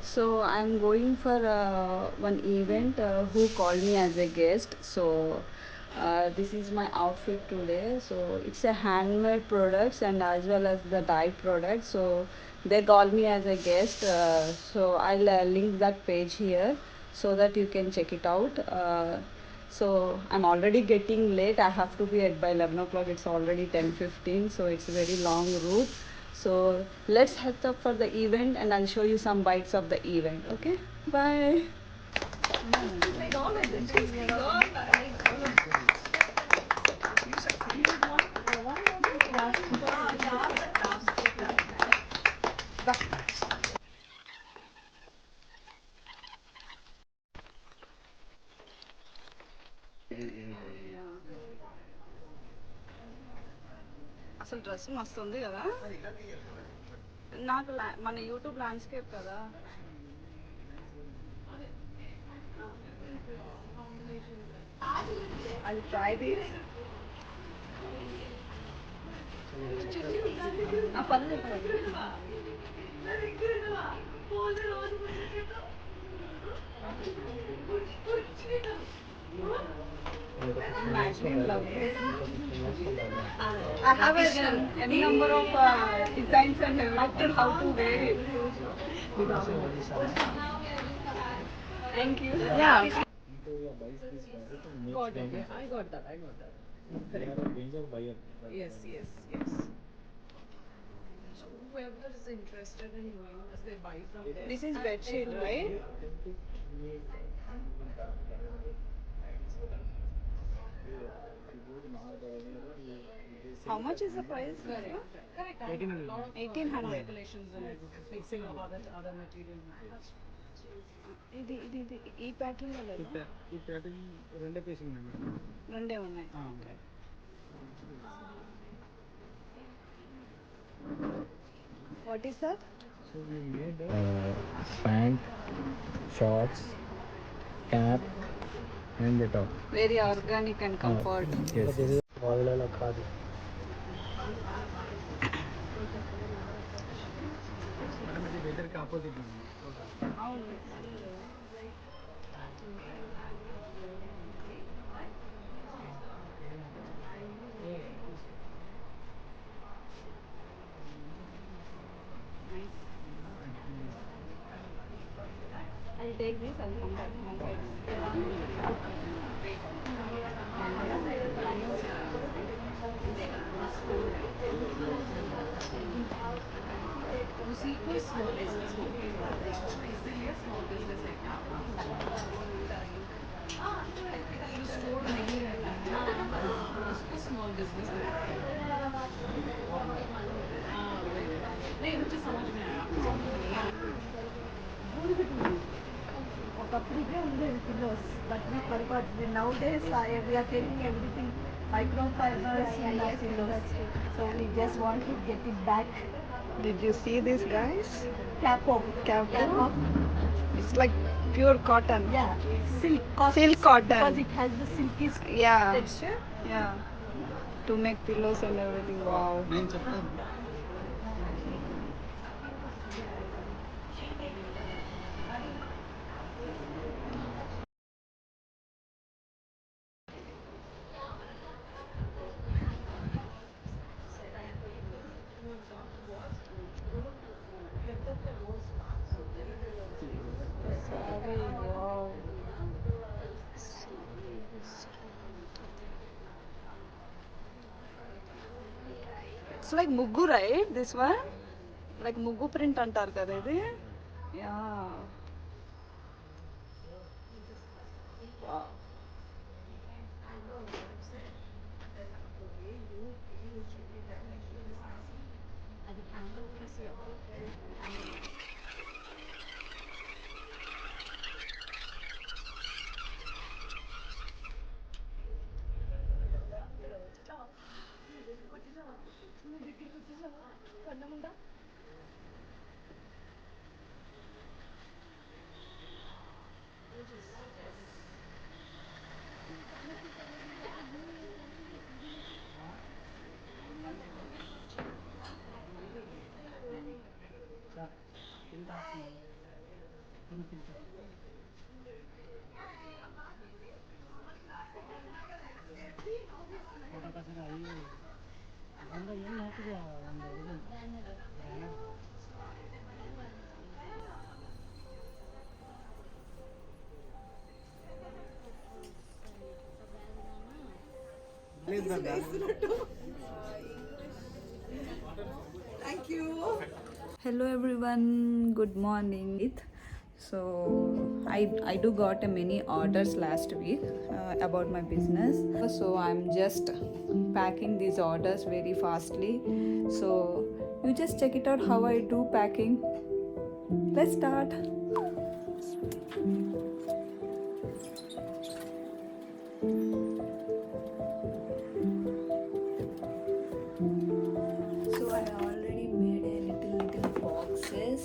So I'm going for one event who called me as a guest. So this is my outfit today. So it's a handmade products and as well as the dye products. So they called me as a guest. So I'll link that page here so that you can check it out. So I'm already getting late. I have to be at by 11 o'clock. It's already 10:15. So it's a very long route. So let's head up for the event and I'll show you some bites of the event. Okay? Bye. అసలు dress మస్తు ఉంది కదా నాకు మన YouTube landscape కదా I'll try this. పర్లేదు I have any number of designs and everything how to wear it. Thank you. Yeah. Got it. Yeah, I got that. I got that. Correct. Range of buyer. Yes, yes, yes. So whoever is interested in knowing as they buy from this is bed sheet, right? How much is the price? Correct. 1800. 1800. Mixing of other material. ఇది ఈ pattern లో లేదు ఈ pattern రెండే పీసులు ఉన్నాయి madam రెండే ఉన్నాయి okay what is that so we made pant shorts cap and the top very organic and comfort వాళ్ళలో కాదు మేడం ఇది వెదర్ కి ఆపోజిట్ ఉంది అవును I'll take this and come back. Small business. Small business. You store many. Small business. नहीं मुझे समझ में आया ఒకప్పుడు ఇవే ఉండేవి pillows but we forgot నౌడేస్ we are taking everything microfibers and pillows so we just want to get it back. Did you see this guys? Capo. It's like pure cotton. Yeah, silk cotton because it has the silky texture. Yeah, to make pillows and everything. Wow. Wow. It's like Mugu, right? This one? Like Mugu print antar kada idi? Yeah. Wow. Thank you. Hello everyone, good morning. So I do got a many orders last week about my business. So I'm just packing these orders very fastly. So you just check it out how I do packing. Let's start. So I already made a little boxes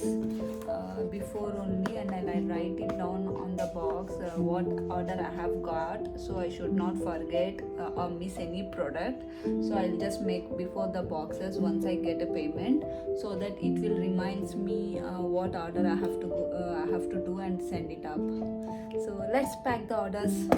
before only, and then I write it down on the box what order I have got, so I should not forget or miss any product. So I'll just make before the boxes once I get a payment, so that it will reminds me what order I have to do and send it up. So let's pack the orders.